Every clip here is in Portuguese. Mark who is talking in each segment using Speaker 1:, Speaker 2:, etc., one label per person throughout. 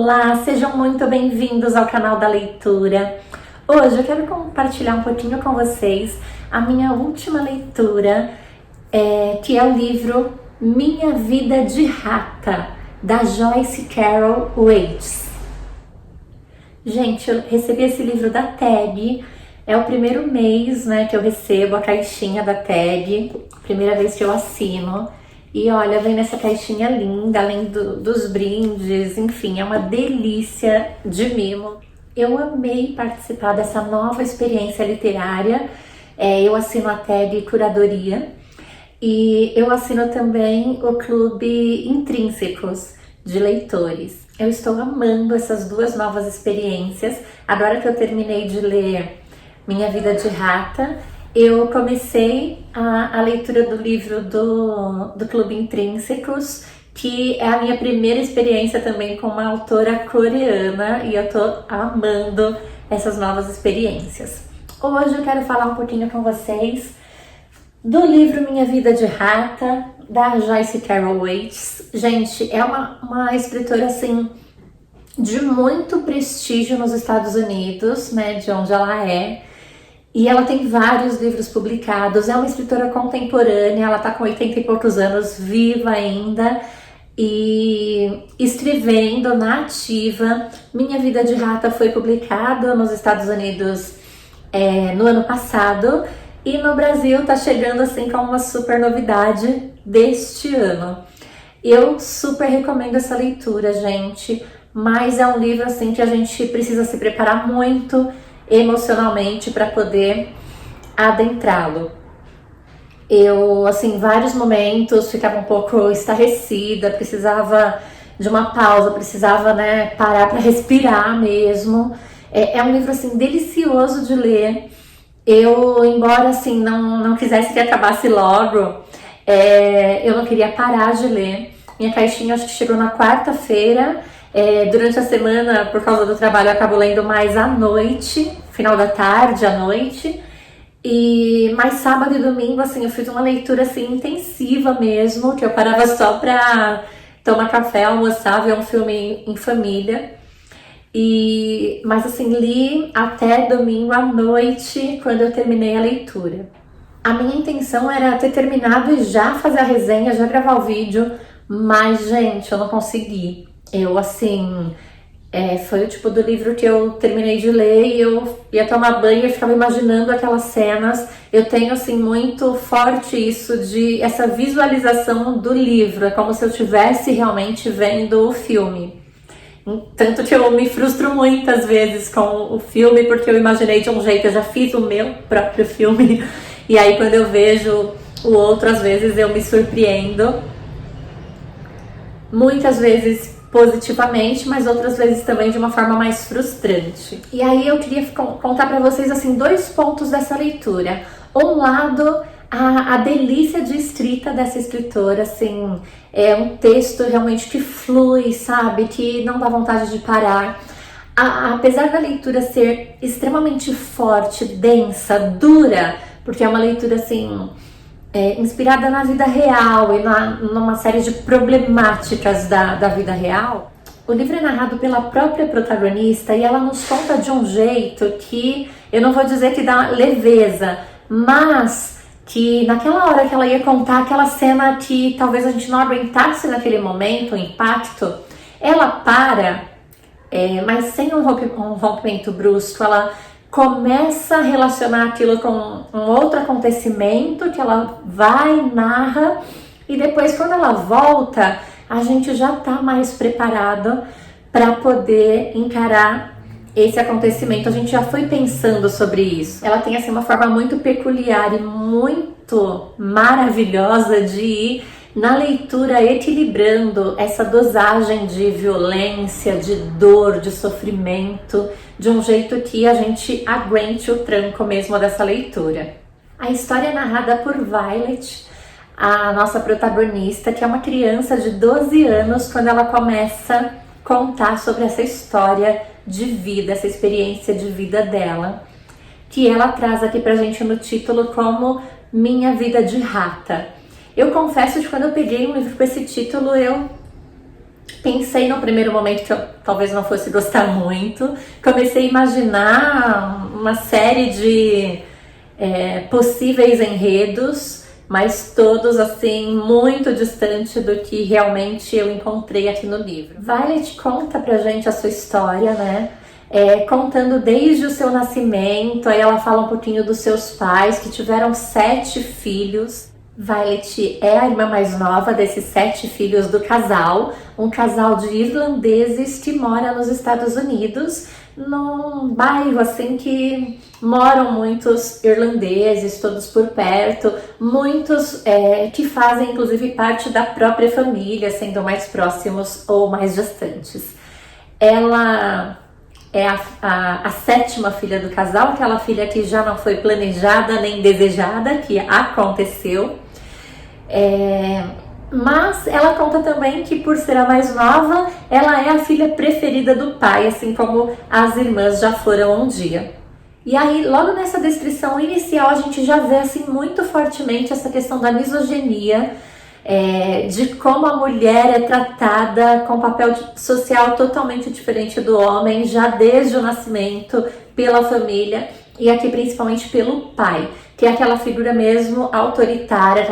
Speaker 1: Olá, sejam muito bem-vindos ao canal da leitura. Hoje eu quero compartilhar um pouquinho com vocês a minha última leitura, que é o livro Minha Vida de Rata, da Joyce Carol Oates. Gente, eu recebi esse livro da TAG, é o primeiro mês, que eu recebo a caixinha da TAG, primeira vez que eu assino. E olha, vem nessa caixinha linda, além dos brindes, enfim, é uma delícia de mimo. Eu amei participar dessa nova experiência literária. Eu assino a TAG Curadoria e eu assino também o Clube Intrínsecos de Leitores. Eu estou amando essas duas novas experiências. Agora que eu terminei de ler Minha Vida de Rata, eu comecei a leitura do livro do Clube Intrínsecos, que é a minha primeira experiência também com uma autora coreana, e eu tô amando essas novas experiências. Hoje eu quero falar um pouquinho com vocês do livro Minha Vida de Rata, da Joyce Carol Oates. Gente, é uma escritora assim de muito prestígio nos Estados Unidos, de onde ela é. E ela tem vários livros publicados, é uma escritora contemporânea, ela tá com 80 e poucos anos, viva ainda e escrevendo na ativa. Minha Vida de Rata foi publicado nos Estados Unidos no ano passado e no Brasil tá chegando assim como uma super novidade deste ano. Eu super recomendo essa leitura, gente, mas é um livro assim que a gente precisa se preparar muito emocionalmente para poder adentrá-lo. Eu, assim, em vários momentos ficava um pouco estarrecida, precisava de uma pausa, precisava, parar para respirar mesmo. É um livro, assim, delicioso de ler. Eu, embora, assim, não quisesse que acabasse logo, eu não queria parar de ler. Minha caixinha acho que chegou na quarta-feira. Durante a semana, por causa do trabalho, eu acabo lendo mais à noite, final da tarde, à noite. Mas sábado e domingo, assim, eu fiz uma leitura assim, intensiva mesmo, que eu parava só pra tomar café, almoçar, ver um filme em família. Mas assim, li até domingo à noite, quando eu terminei a leitura. A minha intenção era ter terminado e já fazer a resenha, já gravar o vídeo, mas, gente, eu não consegui. Eu, assim, foi o tipo do livro que eu terminei de ler e eu ia tomar banho e ficava imaginando aquelas cenas. Eu tenho, assim, muito forte essa visualização do livro. É como se eu estivesse realmente vendo o filme. Tanto que eu me frustro muitas vezes com o filme, porque eu imaginei de um jeito, eu já fiz o meu próprio filme. E aí, quando eu vejo o outro, às vezes eu me surpreendo. Muitas vezes positivamente, mas outras vezes também de uma forma mais frustrante. E aí eu queria contar para vocês assim dois pontos dessa leitura. Um lado, a delícia de escrita dessa escritora, assim, é um texto realmente que flui, sabe, que não dá vontade de parar. Apesar da leitura ser extremamente forte, densa, dura, porque é uma leitura assim inspirada na vida real e numa série de problemáticas da vida real. O livro é narrado pela própria protagonista e ela nos conta de um jeito que, eu não vou dizer que dá leveza, mas que naquela hora que ela ia contar aquela cena que talvez a gente não aguentasse naquele momento, o impacto, ela para, mas sem um rompimento brusco. Ela começa a relacionar aquilo com um outro acontecimento que ela vai, narra, e depois quando ela volta, a gente já tá mais preparado para poder encarar esse acontecimento. A gente já foi pensando sobre isso. Ela tem assim uma forma muito peculiar e muito maravilhosa de ir na leitura equilibrando essa dosagem de violência, de dor, de sofrimento, de um jeito que a gente aguente o tranco mesmo dessa leitura. A história é narrada por Violet, a nossa protagonista, que é uma criança de 12 anos, quando ela começa a contar sobre essa história de vida, essa experiência de vida dela, que ela traz aqui pra gente no título como Minha Vida de Rata. Eu confesso que quando eu peguei um livro com esse título, eu Pensei no primeiro momento que eu talvez não fosse gostar muito. Comecei a imaginar uma série de possíveis enredos, mas todos assim muito distante do que realmente eu encontrei aqui no livro. Violet conta pra gente a sua história, né? Contando desde o seu nascimento. Aí ela fala um pouquinho dos seus pais, que tiveram 7 filhos. Violet é a irmã mais nova desses 7 filhos do casal, um casal de irlandeses que mora nos Estados Unidos, num bairro assim que moram muitos irlandeses, todos por perto, muitos que fazem inclusive parte da própria família, sendo mais próximos ou mais distantes. Ela é a 7ª filha do casal, aquela filha que já não foi planejada nem desejada, que aconteceu. Mas ela conta também que, por ser a mais nova, ela é a filha preferida do pai, assim como as irmãs já foram um dia. E aí, logo nessa descrição inicial, a gente já vê assim muito fortemente essa questão da misoginia, de como a mulher é tratada com um papel social totalmente diferente do homem, já desde o nascimento, pela família, e aqui principalmente pelo pai, que é aquela figura mesmo autoritária,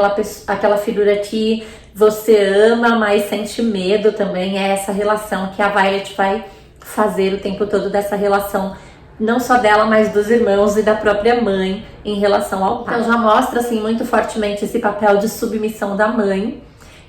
Speaker 1: aquela figura que você ama, mas sente medo também. É essa relação que a Violet vai fazer o tempo todo, dessa relação não só dela, mas dos irmãos e da própria mãe em relação ao pai. Então já mostra assim muito fortemente esse papel de submissão da mãe,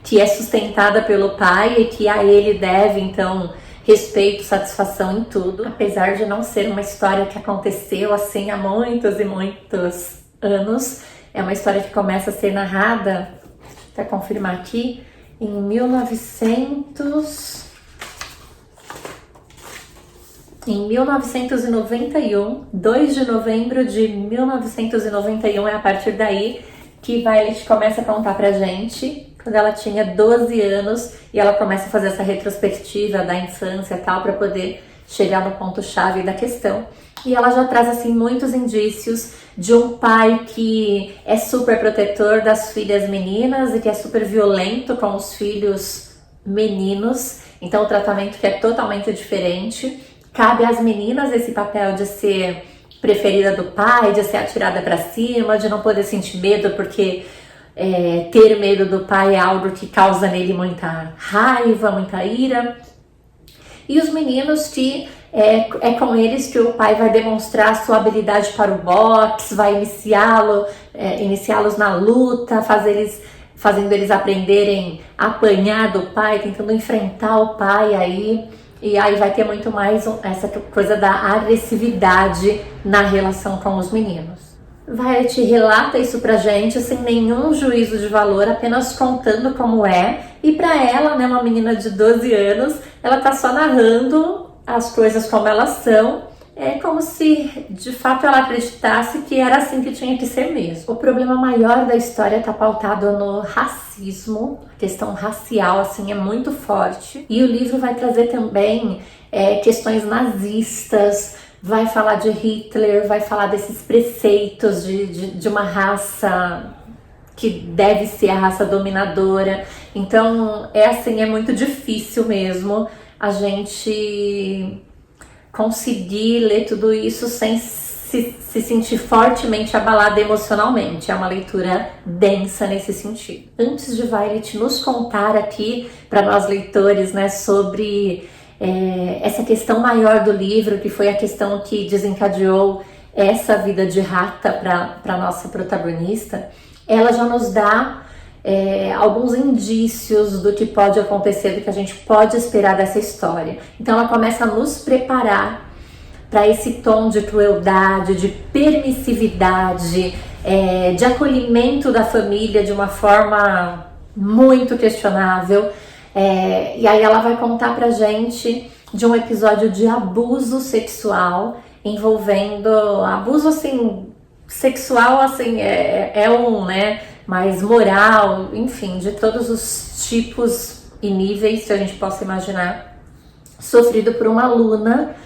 Speaker 1: que é sustentada pelo pai e que a ele deve então respeito, satisfação em tudo, apesar de não ser uma história que aconteceu assim há muitos e muitos anos. É uma história que começa a ser narrada, para confirmar aqui, em 1991, 2 de novembro de 1991, é a partir daí que Violet começa a contar pra gente, quando ela tinha 12 anos, e ela começa a fazer essa retrospectiva da infância e tal, para poder chegar no ponto-chave da questão. E ela já traz assim muitos indícios de um pai que é super protetor das filhas meninas e que é super violento com os filhos meninos. Então o tratamento que é totalmente diferente. Cabe às meninas esse papel de ser preferida do pai, de ser atirada para cima, de não poder sentir medo, porque ter medo do pai é algo que causa nele muita raiva, muita ira. E os meninos que é com eles que o pai vai demonstrar sua habilidade para o boxe, vai iniciá-los na luta, fazendo eles aprenderem a apanhar do pai, tentando enfrentar o pai aí. E aí vai ter muito mais essa coisa da agressividade na relação com os meninos. Violet relata isso pra gente sem nenhum juízo de valor, apenas contando como é. E pra ela, né, uma menina de 12 anos, ela tá só narrando as coisas como elas são. É como se, de fato, ela acreditasse que era assim que tinha que ser mesmo. O problema maior da história tá pautado no racismo. A questão racial, assim, é muito forte. E o livro vai trazer também questões nazistas, vai falar de Hitler, vai falar desses preceitos de uma raça que deve ser a raça dominadora. Então, é muito difícil mesmo a gente conseguir ler tudo isso sem se sentir fortemente abalada emocionalmente. É uma leitura densa nesse sentido. Antes de Violet nos contar aqui, para nós leitores, né, sobre essa questão maior do livro, que foi a questão que desencadeou essa vida de rata para nossa protagonista, ela já nos dá alguns indícios do que pode acontecer, do que a gente pode esperar dessa história. Então ela começa a nos preparar para esse tom de crueldade, de permissividade, de acolhimento da família de uma forma muito questionável. E aí ela vai contar pra gente de um episódio de abuso sexual, envolvendo abuso assim, sexual, assim, né, mais moral, enfim, de todos os tipos e níveis que a gente possa imaginar, sofrido por uma aluna,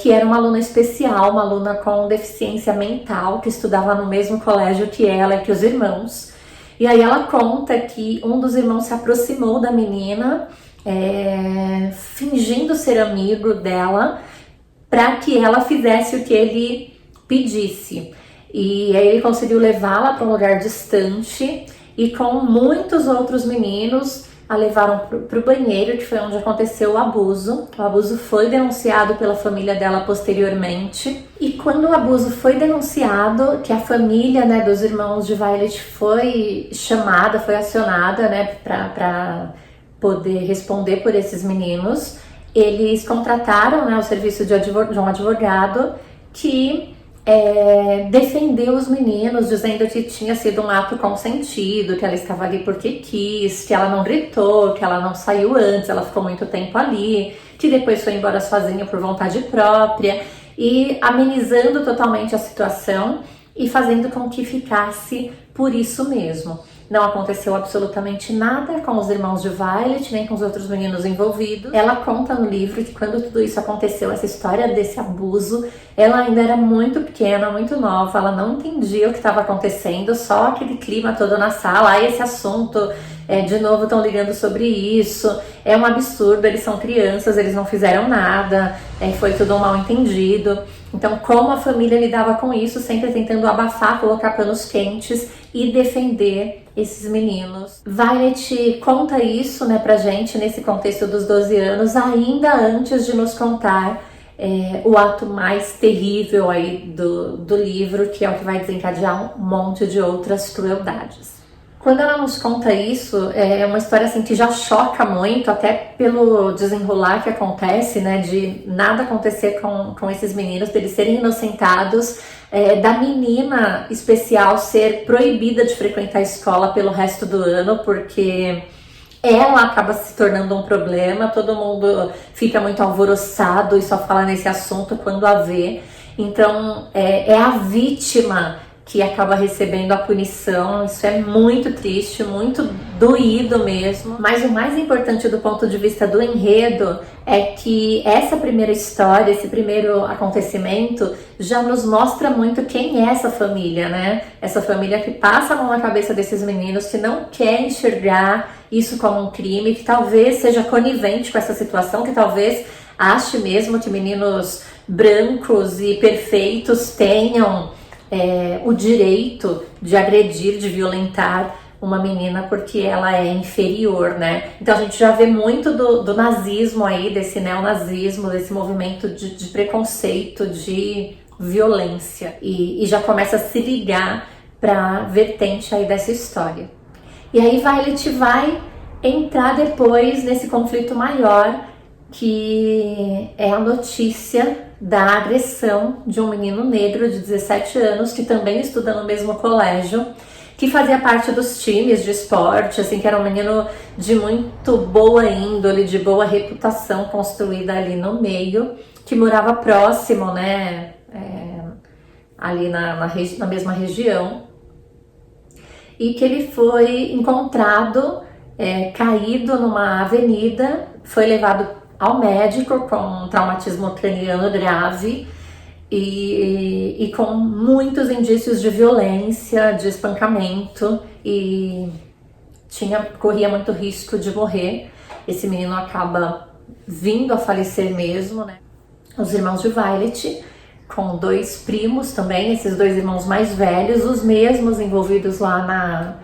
Speaker 1: que era uma aluna especial, uma aluna com deficiência mental, que estudava no mesmo colégio que ela e que os irmãos. E aí ela conta que um dos irmãos se aproximou da menina, fingindo ser amigo dela para que ela fizesse o que ele pedisse. E aí ele conseguiu levá-la para um lugar distante e com muitos outros meninos a levaram para o banheiro, que foi onde aconteceu o abuso. O abuso foi denunciado pela família dela posteriormente. E quando o abuso foi denunciado, que a família, né, dos irmãos de Violet foi chamada, foi acionada, né, para poder responder por esses meninos, eles contrataram, né, o serviço de um advogado que defendeu os meninos, dizendo que tinha sido um ato consentido, que ela estava ali porque quis, que ela não gritou, que ela não saiu antes, ela ficou muito tempo ali, que depois foi embora sozinha por vontade própria, e amenizando totalmente a situação e fazendo com que ficasse por isso mesmo. Não aconteceu absolutamente nada com os irmãos de Violet, nem com os outros meninos envolvidos. Ela conta no livro que quando tudo isso aconteceu, essa história desse abuso, ela ainda era muito pequena, muito nova, ela não entendia o que estava acontecendo, só aquele clima todo na sala, esse assunto, de novo estão ligando sobre isso, é um absurdo, eles são crianças, eles não fizeram nada, foi tudo um mal entendido. Então, como a família lidava com isso, sempre tentando abafar, colocar panos quentes e defender esses meninos. Violet conta isso, né, pra gente nesse contexto dos 12 anos, ainda antes de nos contar o ato mais terrível aí do livro, que é o que vai desencadear um monte de outras crueldades. Quando ela nos conta isso, é uma história assim que já choca muito, até pelo desenrolar que acontece, né, de nada acontecer com esses meninos, deles serem inocentados, da menina especial ser proibida de frequentar a escola pelo resto do ano, porque ela acaba se tornando um problema, todo mundo fica muito alvoroçado e só fala nesse assunto quando a vê. Então, é a vítima que acaba recebendo a punição. Isso é muito triste, muito doído mesmo. Mas o mais importante do ponto de vista do enredo é que essa primeira história, esse primeiro acontecimento já nos mostra muito quem é essa família, né? Essa família que passa a mão na cabeça desses meninos, que não quer enxergar isso como um crime, que talvez seja conivente com essa situação, que talvez ache mesmo que meninos brancos e perfeitos tenham o direito de agredir, de violentar uma menina porque ela é inferior, né? Então a gente já vê muito do nazismo aí, desse neonazismo, desse movimento de preconceito, de violência, e já começa a se ligar para a vertente aí dessa história. E aí Violet vai entrar depois nesse conflito maior, que é a notícia da agressão de um menino negro de 17 anos, que também estuda no mesmo colégio, que fazia parte dos times de esporte, assim, que era um menino de muito boa índole, de boa reputação construída ali no meio, que morava próximo, né, ali na mesma região, e que ele foi encontrado caído numa avenida, foi levado ao médico com um traumatismo craniano grave e com muitos indícios de violência, de espancamento, e corria muito risco de morrer. Esse menino acaba vindo a falecer mesmo, né? Os irmãos de Violet, com 2 primos também, esses 2 irmãos mais velhos, os mesmos envolvidos lá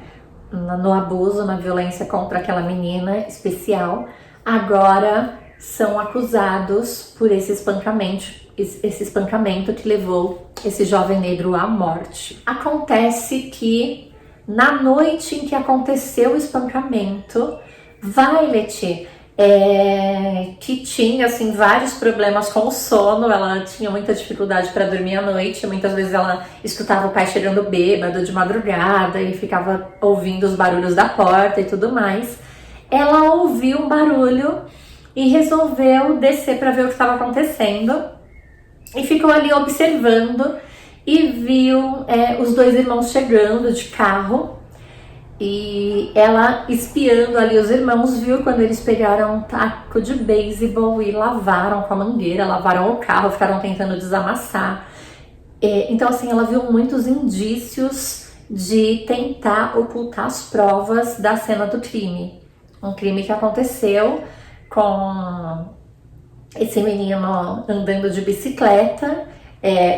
Speaker 1: no abuso, na violência contra aquela menina especial, agora são acusados por esse espancamento que levou esse jovem negro à morte. Acontece que na noite em que aconteceu o espancamento, Violet, que tinha assim vários problemas com o sono, ela tinha muita dificuldade para dormir à noite, muitas vezes ela escutava o pai chegando bêbado de madrugada e ficava ouvindo os barulhos da porta e tudo mais. Ela ouviu um barulho e resolveu descer para ver o que estava acontecendo, e ficou ali observando e viu os 2 irmãos chegando de carro, e ela, espiando ali os irmãos, viu quando eles pegaram um taco de beisebol e lavaram com a mangueira, lavaram o carro, ficaram tentando desamassar. Então assim, ela viu muitos indícios de tentar ocultar as provas da cena do crime, um crime que aconteceu com esse menino andando de bicicleta,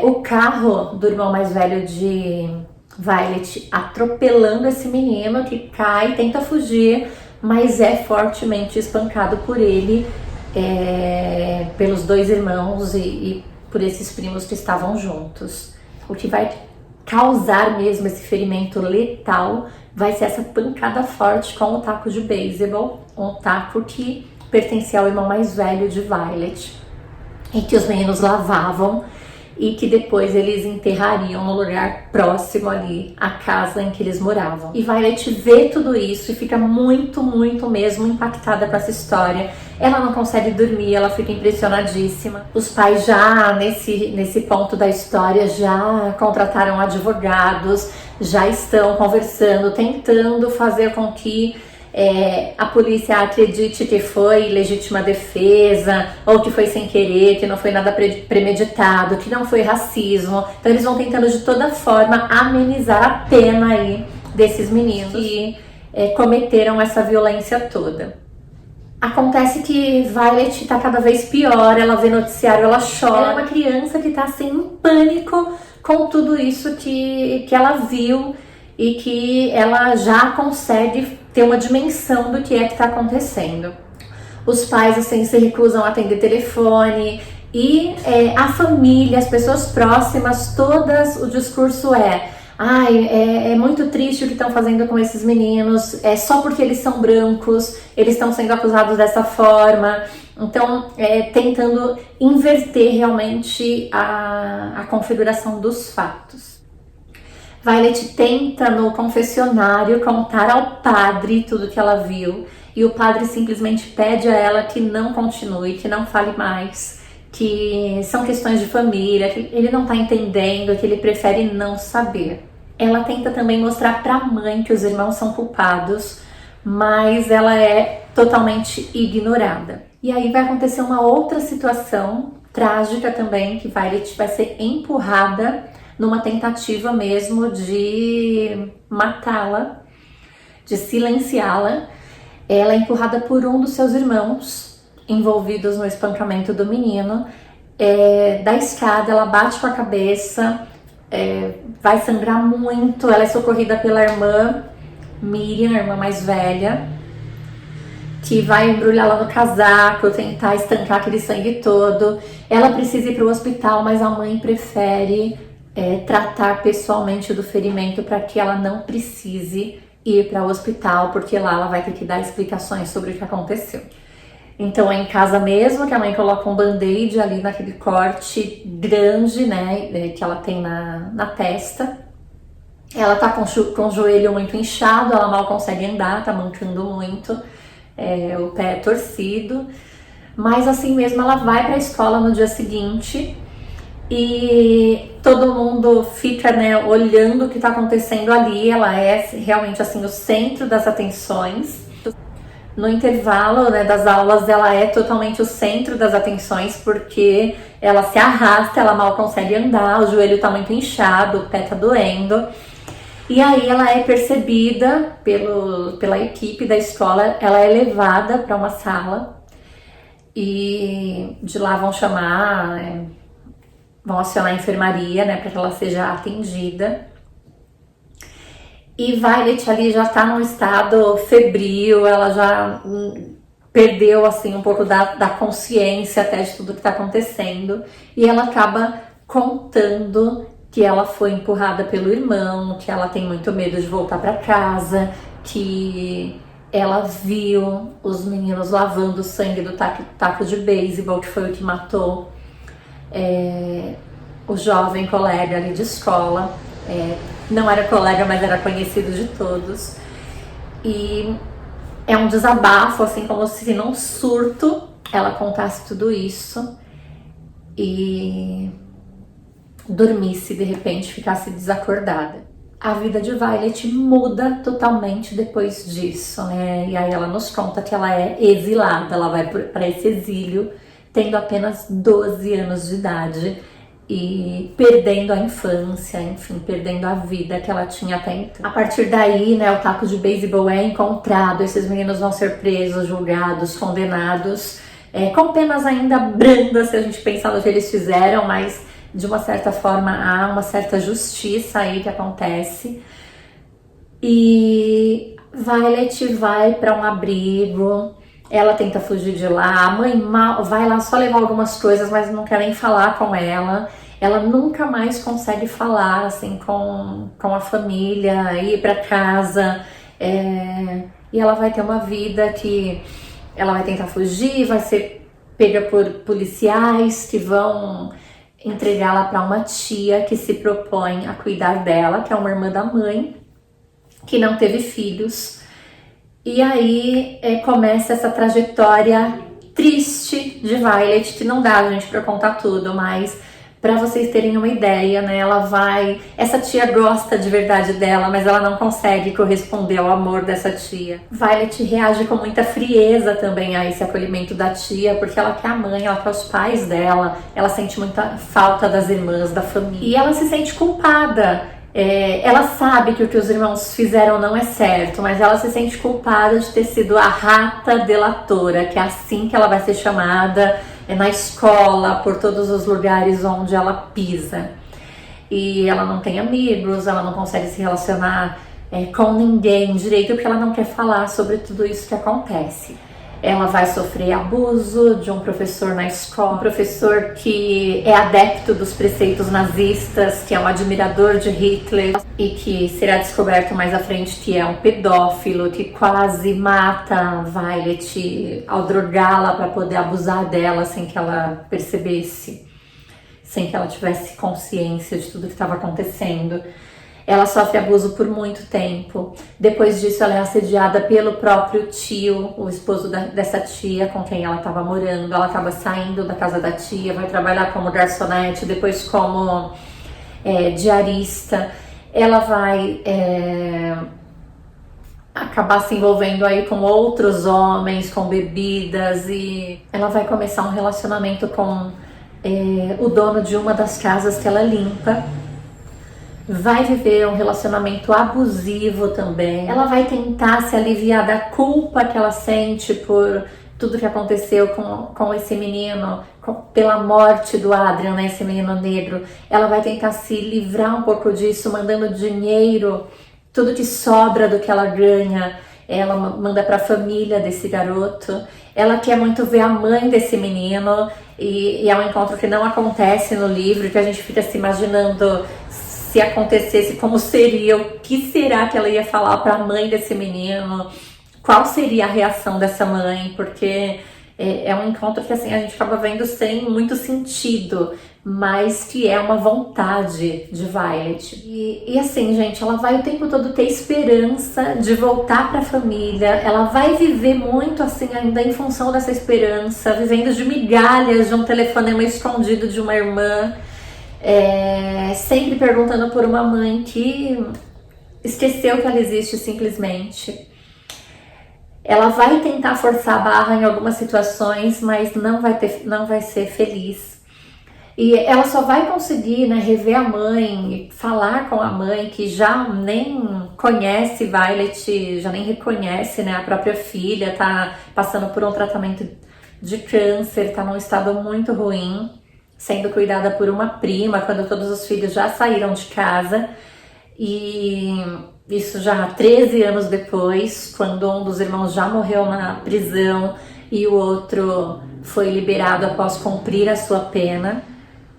Speaker 1: o carro do irmão mais velho de Violet atropelando esse menino que cai, tenta fugir, mas é fortemente espancado por ele, pelos dois irmãos e por esses primos que estavam juntos. O que vai causar mesmo esse ferimento letal vai ser essa pancada forte com o taco de beisebol, um taco que pertencia ao irmão mais velho de Violet e que os meninos lavavam e que depois eles enterrariam no lugar próximo ali à casa em que eles moravam. E Violet vê tudo isso e fica muito, muito mesmo impactada com essa história. Ela não consegue dormir, ela fica impressionadíssima. Os pais já, nesse ponto da história, já contrataram advogados, já estão conversando, tentando fazer com que a polícia acredite que foi legítima defesa, ou que foi sem querer, que não foi nada premeditado, que não foi racismo. Então eles vão tentando de toda forma amenizar a pena aí desses meninos que cometeram essa violência toda. Acontece que Violet tá cada vez pior, ela vê noticiário, ela chora. Ela é uma criança que tá assim em pânico com tudo isso que ela viu e que ela já consegue ter uma dimensão do que está acontecendo. Os pais assim se recusam a atender telefone e a família, as pessoas próximas, todas, o discurso é muito triste o que estão fazendo com esses meninos, só porque eles são brancos, eles estão sendo acusados dessa forma. Então, tentando inverter realmente a configuração dos fatos. Violet tenta no confessionário contar ao padre tudo que ela viu e o padre simplesmente pede a ela que não continue, que não fale mais, que são questões de família, que ele não está entendendo, que ele prefere não saber. Ela tenta também mostrar para a mãe que os irmãos são culpados, mas ela é totalmente ignorada. E aí vai acontecer uma outra situação trágica também, que Violet vai ser empurrada numa tentativa mesmo de matá-la, de silenciá-la. Ela é empurrada por um dos seus irmãos, envolvidos no espancamento do menino, da escada. Ela bate com a cabeça, vai sangrar muito. Ela é socorrida pela irmã Miriam, a irmã mais velha, que vai embrulhá-la no casaco, tentar estancar aquele sangue todo. Ela precisa ir para o hospital, mas a mãe prefere tratar pessoalmente do ferimento para que ela não precise ir para o hospital, porque lá ela vai ter que dar explicações sobre o que aconteceu. Então é em casa mesmo que a mãe coloca um band-aid ali naquele corte grande, né, que ela tem na testa. Ela tá com o joelho muito inchado, ela mal consegue andar, tá mancando muito, o pé é torcido. Mas assim mesmo ela vai para a escola no dia seguinte e todo mundo fica, né, olhando o que está acontecendo ali. Ela é realmente assim o centro das atenções. No intervalo, né, das aulas, ela é totalmente o centro das atenções, porque ela se arrasta, ela mal consegue andar, o joelho está muito inchado, o pé está doendo. E aí ela é percebida pela equipe da escola, ela é levada para uma sala e de lá vão acionar a enfermaria, né, para que ela seja atendida. E Violet ali já tá num estado febril, ela já perdeu assim um pouco da consciência até de tudo que tá acontecendo. E ela acaba contando que ela foi empurrada pelo irmão, que ela tem muito medo de voltar para casa, que ela viu os meninos lavando o sangue do taco de beisebol, que foi o que matou o jovem colega ali de escola. Não era colega, mas era conhecido de todos. E é um desabafo, assim, como se num surto ela contasse tudo isso e dormisse, de repente ficasse desacordada. A vida de Violet muda totalmente depois disso, né? E aí ela nos conta que ela é exilada, ela vai para esse exílio tendo apenas 12 anos de idade. e perdendo a infância, enfim, perdendo a vida que ela tinha até então. A partir daí, né, o taco de beisebol é encontrado, esses meninos vão ser presos, julgados, condenados, com penas ainda brandas, se a gente pensar no que eles fizeram, mas de uma certa forma há uma certa justiça aí que acontece. E Violet vai para um abrigo, ela tenta fugir de lá, a mãe vai lá só levar algumas coisas, mas não quer nem falar com ela. Ela nunca mais consegue falar assim com a família, ir para casa, e ela vai ter uma vida que ela vai tentar fugir, vai ser pega por policiais que vão entregá-la para uma tia que se propõe a cuidar dela, que é uma irmã da mãe, que não teve filhos. E aí começa essa trajetória triste de Violet, que não dá, gente, pra contar tudo, mas pra vocês terem uma ideia, né, essa tia gosta de verdade dela, mas ela não consegue corresponder ao amor dessa tia. Violet reage com muita frieza também a esse acolhimento da tia, porque ela quer a mãe, ela quer os pais dela, ela sente muita falta das irmãs, da família, e ela se sente culpada. Ela sabe que o que os irmãos fizeram não é certo, mas ela se sente culpada de ter sido a rata delatora, que é assim que ela vai ser chamada na escola, por todos os lugares onde ela pisa. E ela não tem amigos, ela não consegue se relacionar com ninguém direito, porque ela não quer falar sobre tudo isso que acontece. Ela vai sofrer abuso de um professor na escola, um professor que é adepto dos preceitos nazistas, que é um admirador de Hitler e que será descoberto mais à frente que é um pedófilo, que quase mata Violet ao drogá-la para poder abusar dela sem que ela percebesse, sem que ela tivesse consciência de tudo que estava acontecendo. Ela sofre abuso por muito tempo. Depois disso, ela é assediada pelo próprio tio, o esposo dessa tia com quem ela estava morando. Ela acaba saindo da casa da tia, vai trabalhar como garçonete, depois como diarista. Ela vai acabar se envolvendo aí com outros homens, com bebidas, e ela vai começar um relacionamento com o dono de uma das casas que ela limpa. Vai viver um relacionamento abusivo também. Ela vai tentar se aliviar da culpa que ela sente por tudo que aconteceu com esse menino, pela morte do Adrian, né, esse menino negro. Ela vai tentar se livrar um pouco disso, mandando dinheiro, tudo que sobra do que ela ganha, ela manda para a família desse garoto. Ela quer muito ver a mãe desse menino, e é um encontro que não acontece no livro, que a gente fica se imaginando se acontecesse, como seria, o que será que ela ia falar para a mãe desse menino, qual seria a reação dessa mãe, porque é um encontro que assim, a gente acaba vendo sem muito sentido, mas que é uma vontade de Violet. E assim, gente, ela vai o tempo todo ter esperança de voltar para a família, ela vai viver muito assim ainda em função dessa esperança, vivendo de migalhas, de um telefonema escondido de uma irmã, sempre perguntando por uma mãe que esqueceu que ela existe simplesmente. Ela vai tentar forçar a barra em algumas situações, mas não vai ser feliz. E ela só vai conseguir, né, rever a mãe, falar com a mãe, que já nem conhece Violet, já nem reconhece, né, a própria filha, tá passando por um tratamento de câncer, tá num estado muito ruim, sendo cuidada por uma prima, quando todos os filhos já saíram de casa. E isso já 13 anos depois, quando um dos irmãos já morreu na prisão e o outro foi liberado após cumprir a sua pena.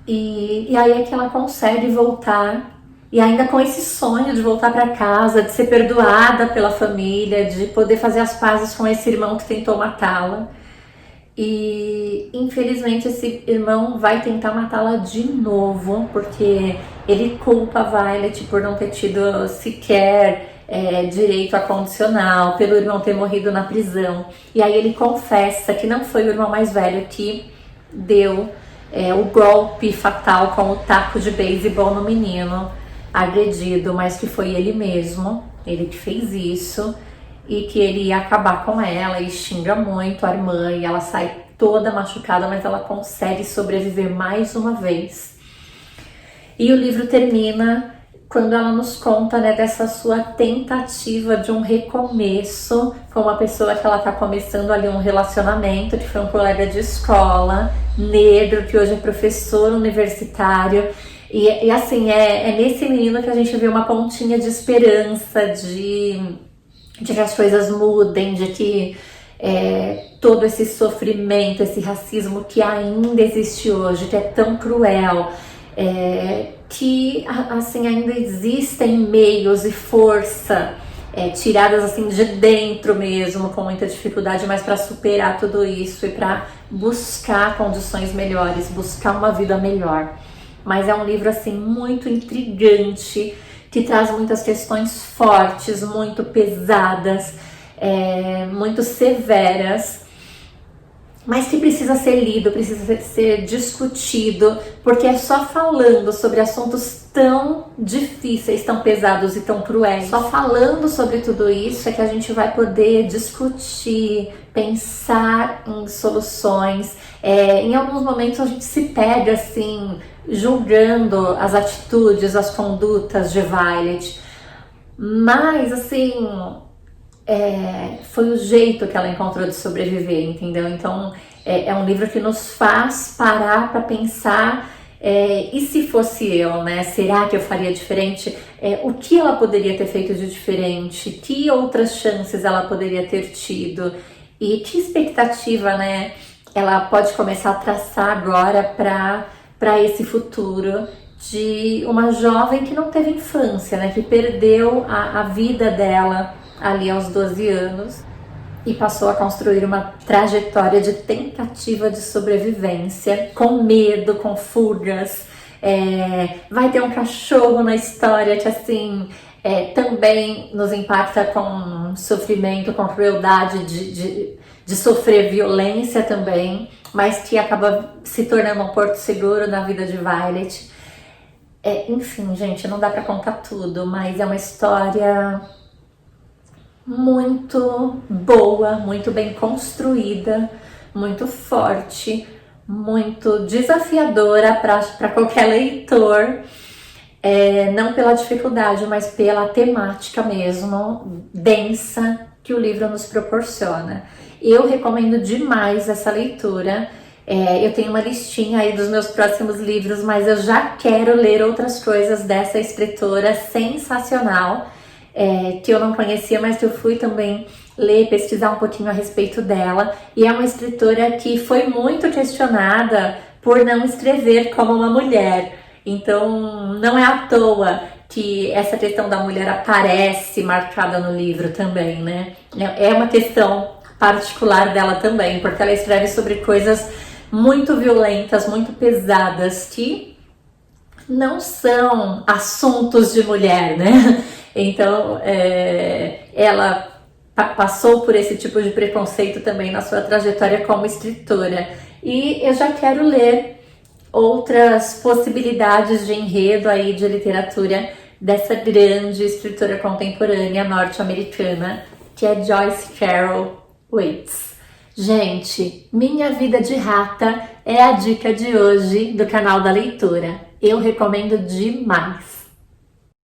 Speaker 1: E aí é que ela consegue voltar, e ainda com esse sonho de voltar para casa, de ser perdoada pela família, de poder fazer as pazes com esse irmão que tentou matá-la. E infelizmente esse irmão vai tentar matá-la de novo, porque ele culpa a Violet por não ter tido sequer direito a condicional, pelo irmão ter morrido na prisão. E aí ele confessa que não foi o irmão mais velho que deu o golpe fatal com o taco de beisebol no menino agredido, mas que foi ele mesmo, ele que fez isso. E que ele ia acabar com ela, e xinga muito a irmã, e ela sai toda machucada, mas ela consegue sobreviver mais uma vez. E o livro termina quando ela nos conta, né, dessa sua tentativa de um recomeço com uma pessoa que ela tá começando ali um relacionamento, que foi um colega de escola, negro, que hoje é professor universitário. E assim, é nesse menino que a gente vê uma pontinha de esperança, de que as coisas mudem, de que todo esse sofrimento, esse racismo que ainda existe hoje, que é tão cruel, que assim ainda existem meios e força tiradas assim de dentro mesmo, com muita dificuldade, mas para superar tudo isso e para buscar condições melhores, buscar uma vida melhor. Mas é um livro assim muito intrigante, que traz muitas questões fortes, muito pesadas, muito severas, mas que precisa ser lido, precisa ser discutido, porque é só falando sobre assuntos tão difíceis, tão pesados e tão cruéis, só falando sobre tudo isso é que a gente vai poder discutir, pensar em soluções. Em alguns momentos a gente se pega assim, julgando as atitudes, as condutas de Violet, mas assim, foi o jeito que ela encontrou de sobreviver, entendeu? Então é um livro que nos faz parar para pensar, e se fosse eu, né? Será que eu faria diferente? O que ela poderia ter feito de diferente? Que outras chances ela poderia ter tido? E que expectativa, né? Ela pode começar a traçar agora para esse futuro de uma jovem que não teve infância, né? Que perdeu a vida dela ali aos 12 anos e passou a construir uma trajetória de tentativa de sobrevivência, com medo, com fugas. Vai ter um cachorro na história que assim também nos impacta com sofrimento, com crueldade de sofrer violência também, mas que acaba se tornando um porto seguro na vida de Violet. Enfim, gente, não dá pra contar tudo, mas é uma história muito boa, muito bem construída, muito forte, muito desafiadora para qualquer leitor, não pela dificuldade, mas pela temática mesmo, densa, que o livro nos proporciona. Eu recomendo demais essa leitura. Eu tenho uma listinha aí dos meus próximos livros, mas eu já quero ler outras coisas dessa escritora sensacional, que eu não conhecia, mas que eu fui também ler, pesquisar um pouquinho a respeito dela. E é uma escritora que foi muito questionada por não escrever como uma mulher. Então, não é à toa que essa questão da mulher aparece marcada no livro também, né? É uma questão particular dela também, porque ela escreve sobre coisas muito violentas, muito pesadas, que não são assuntos de mulher, né? Então, ela passou por esse tipo de preconceito também na sua trajetória como escritora. E eu já quero ler outras possibilidades de enredo aí de literatura dessa grande escritora contemporânea norte-americana, que é Joyce Carol Oates. Gente, Minha Vida de Rata é a dica de hoje do canal da leitura. Eu recomendo demais.